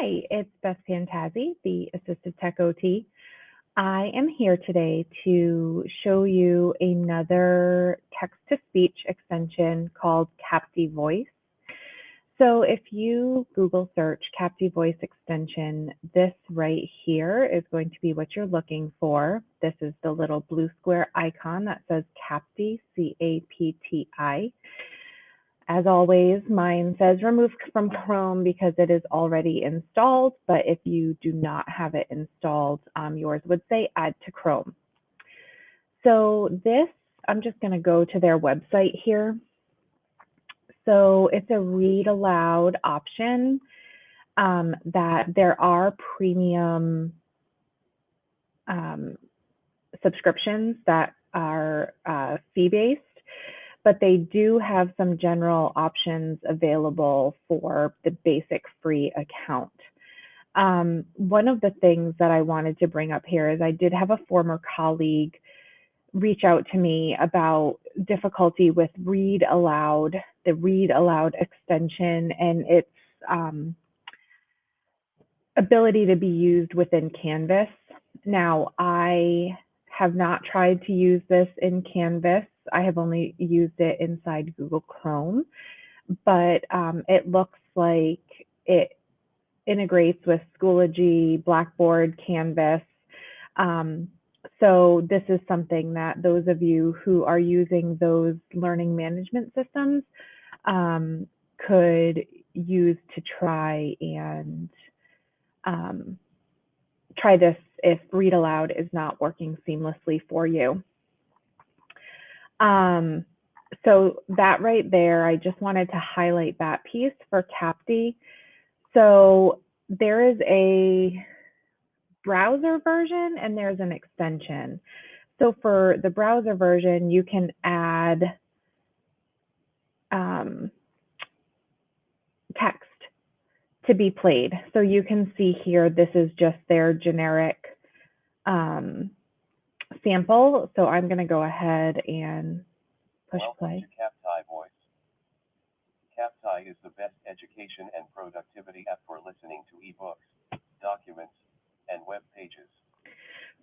Hi, it's Beth Fantazzi, the Assistive Tech OT. I am here today to show you another text-to-speech extension called Capti Voice. So if you Google search Capti Voice extension, this right here is going to be what you're looking for. This is the little blue square icon that says Capti, C-A-P-T-I. As always, mine says remove from Chrome because it is already installed, but if you do not have it installed, yours would say add to Chrome. So I'm just going to go to their website here. So it's a read aloud option that there are premium subscriptions that are fee-based, but they do have some general options available for the basic free account. One of the things that I wanted to bring up here is I did have a former colleague reach out to me about difficulty with the read aloud extension and its ability to be used within Canvas. Now, I have not tried to use this in Canvas. I have only used it inside Google Chrome, but it looks like it integrates with Schoology, Blackboard, Canvas. So this is something that those of you who are using those learning management systems could use to try and try this if read aloud is not working seamlessly for you. So that right there, I just wanted to highlight that piece for Capti. So there is a browser version and there's an extension. So for the browser version, you can add text to be played. So you can see here, this is just their generic sample. So I'm going to go ahead and push play. Welcome to Capti Voice. Capti is the best education and productivity app for listening to ebooks, documents, and web pages.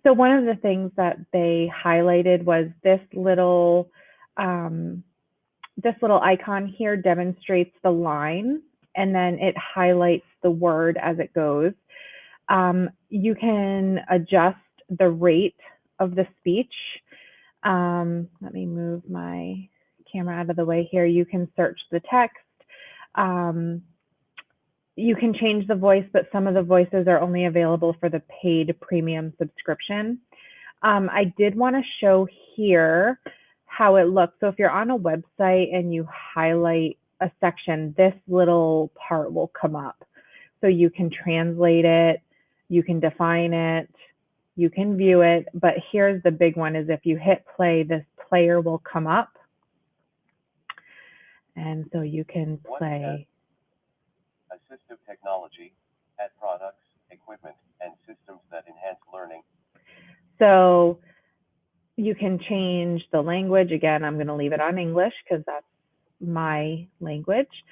So one of the things that they highlighted was this little icon here demonstrates the line, and then it highlights the word as it goes. You can adjust the rate of the speech. Let me move my camera out of the way here. You can search the text. You can change the voice, but some of the voices are only available for the paid premium subscription. I did want to show here how it looks. So if you're on a website and you highlight a section, this little part will come up. So you can translate it, you can define it, you can view it, but here's the big one is if you hit play, this player will come up. And so you can play. Assistive technology, add products, equipment, and systems that enhance learning. So you can change the language. Again, I'm going to leave it on English because that's my language.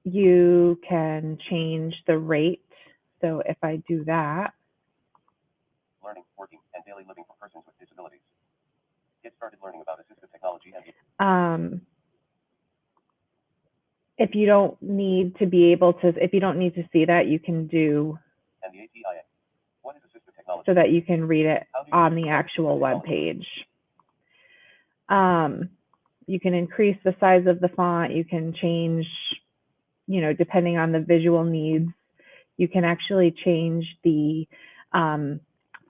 You can change the rate. So if I do that. Learning, working, and daily living for persons with disabilities. Get started learning about assistive technology and if you don't need to be able to, if you don't need to see that, you can do and the ATIA. What is assistive technology? So that you can read it on the actual web page. You can increase the size of the font. You can change, depending on the visual needs, you can actually change the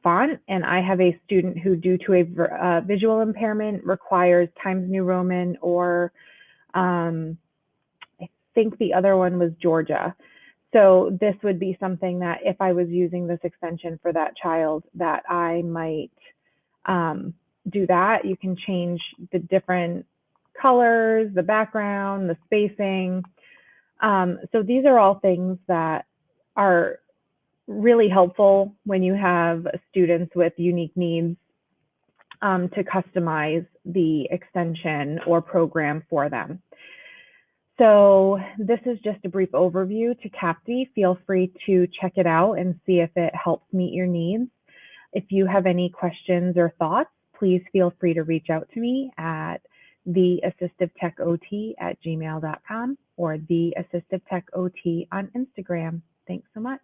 font. And I have a student who, due to a visual impairment, requires Times New Roman or I think the other one was Georgia. So this would be something that if I was using this extension for that child, that I might do that. You can change the different colors, the background, the spacing. So these are all things that are really helpful when you have students with unique needs to customize the extension or program for them. So this is just a brief overview to Capti. Feel free to check it out and see if it helps meet your needs. If you have any questions or thoughts, please feel free to reach out to me at theassistivetechot@gmail.com or theassistivetechot on Instagram. Thanks so much.